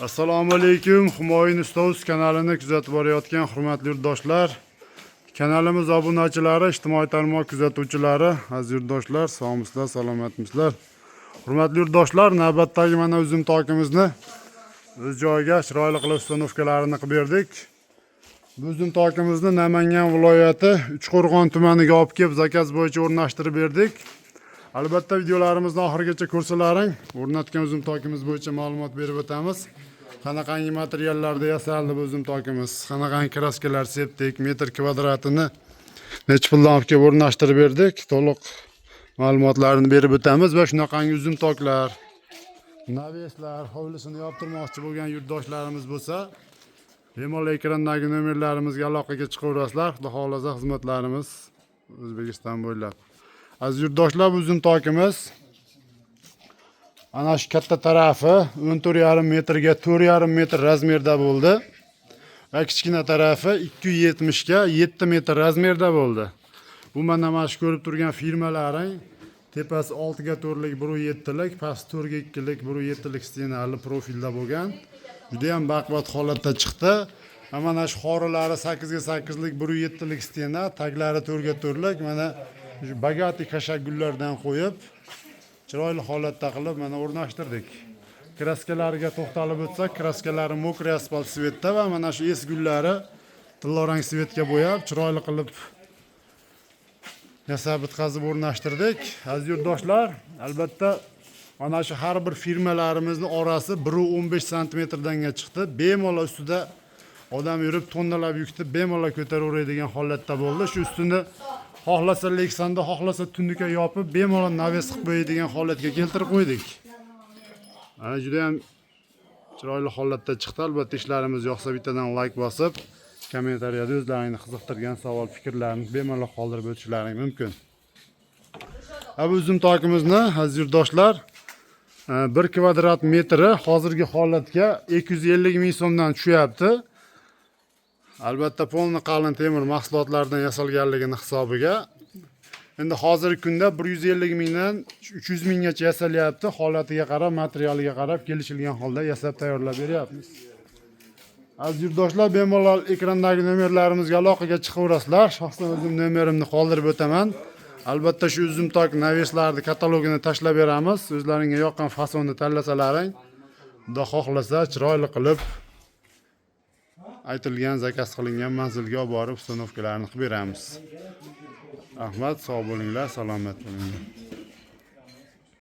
Assalomu alaykum. Humoyun Ustoz kanalini kuzatib borayotgan hurmatli yurtdoshlar, kanalimiz obunachilari, ijtimoiy tarmoq kuzatuvchilari, aziz yurtdoshlar, sog'misizlar, salomatmisizlar? Hurmatli yurtdoshlar, navbatdagi mana uzum tokimizni o'z joyiga chiroyli qilib ustanovkalarini qilib berdik. Bu uzum tokimizni Namangan viloyati Uchqo'rg'on tumaniga olib kelib zakaz bo'yicha o'rnashtirib berdik. Albatta videolarimizni oxirigacha ko'rsalaring, o'rnatgan uzum tokimiz bo'yicha ma'lumot berib o'tamiz. Qanaqangi materiallarda yasaldi bu uzum tokimiz, qanaqangi kraskalar sepdik, metr kvadratini necha puldan olib kelib o'rnashtirib berdik. To'liq ma'lumotlarni berib o'tamiz va shunaqangi uzum toklar, naveslar, hovlisini yoptirmoqchi bo'lgan yurtdoshlarimiz bo'lsa, bemalol ekrandagi nomerlarimizga aloqaga chiqaverasizlar. Xudo xolasa xizmatlarimiz O'zbekiston bo'ylab. Aziz yurtdoshlar, bu uzum tokimiz ana shu katta tarafi 14,5 metrga 4,5 metr razmerda bo'ldi va kichkina tarafi 270 ga 7 metr razmerda bo'ldi. Bu mana shu ko'rib turgan firmalaring tepasi 6 ga 4lik 1.7 lik, pasti 4 ga 2 lik 1.7 lik stenali profilda bo'lgan. Juda ham baquvvat holatda chiqdi. Mana shu xorilari 8 ga 8 lik 1.7 lik stena, taglari 4 ga 4 lik, mana shu bagati kashagullardan qo'yib chiroyli holatda qilib mana o'rnashtirdik. Kraskalariga to'xtalib o'tsak, kraskalari mokriy asfalt svetda va mana shu es gullari tillarang svetga bo'yab chiroyli qilib yasab bitkazib o'rnashtirdik. Aziz yurtdoshlar, albatta mana shu har bir firmalarimizning orasi 1.15 santimetrdan chiqdi. Bemalol ustida odam yurib tonnalab yukni bemalol ko'taraveradigan holatda bo'ldi. Shu ustini xohlasa leksanda, xohlasa tunduka yopib, bemalol naves qilib qo'yadigan holatga keltirib qo'ydik. Ana juda ham chiroyli holatda chiqdi. Albatta ishlarimiz yoqsa bittadan like bosib, kommentariyada o'zlaringni qiziqtirgan savol, fikrlarni bemalol qoldirib o'tishlaring mumkin. Bu uzum tokimizni aziz yurtdoshlar 1 kvadrat metri hozirgi holatga 250 ming so'mdan tushyapti. Albatta polni qalin temir mahsulotlardan yasalganligini hisobiga. Endi hozirgi kunda 150 mingdan 300 minggacha yasalyapti. Holatiga qarab, materialiga qarab kelishilgan holda yasab tayyorlab beryapmiz. Aziz yurtdoshlar, bemalol ekrandagi nomerlarimizga aloqaga chiqaverasizlar. Shaxsan o'zim nomerimni qoldirib o'taman. Albatta shu uzum tok naveslarni katalogini tashlab beramiz. O'zlaringga yoqqan fasonni tanlasalaring, xudo xohlasa chiroyli qilib aytilgan zakaz qilingan manzilga olib borib ustanovkalarni qilib beramiz. Rahmat, sog' bo'linglar, salomat bo'linglar.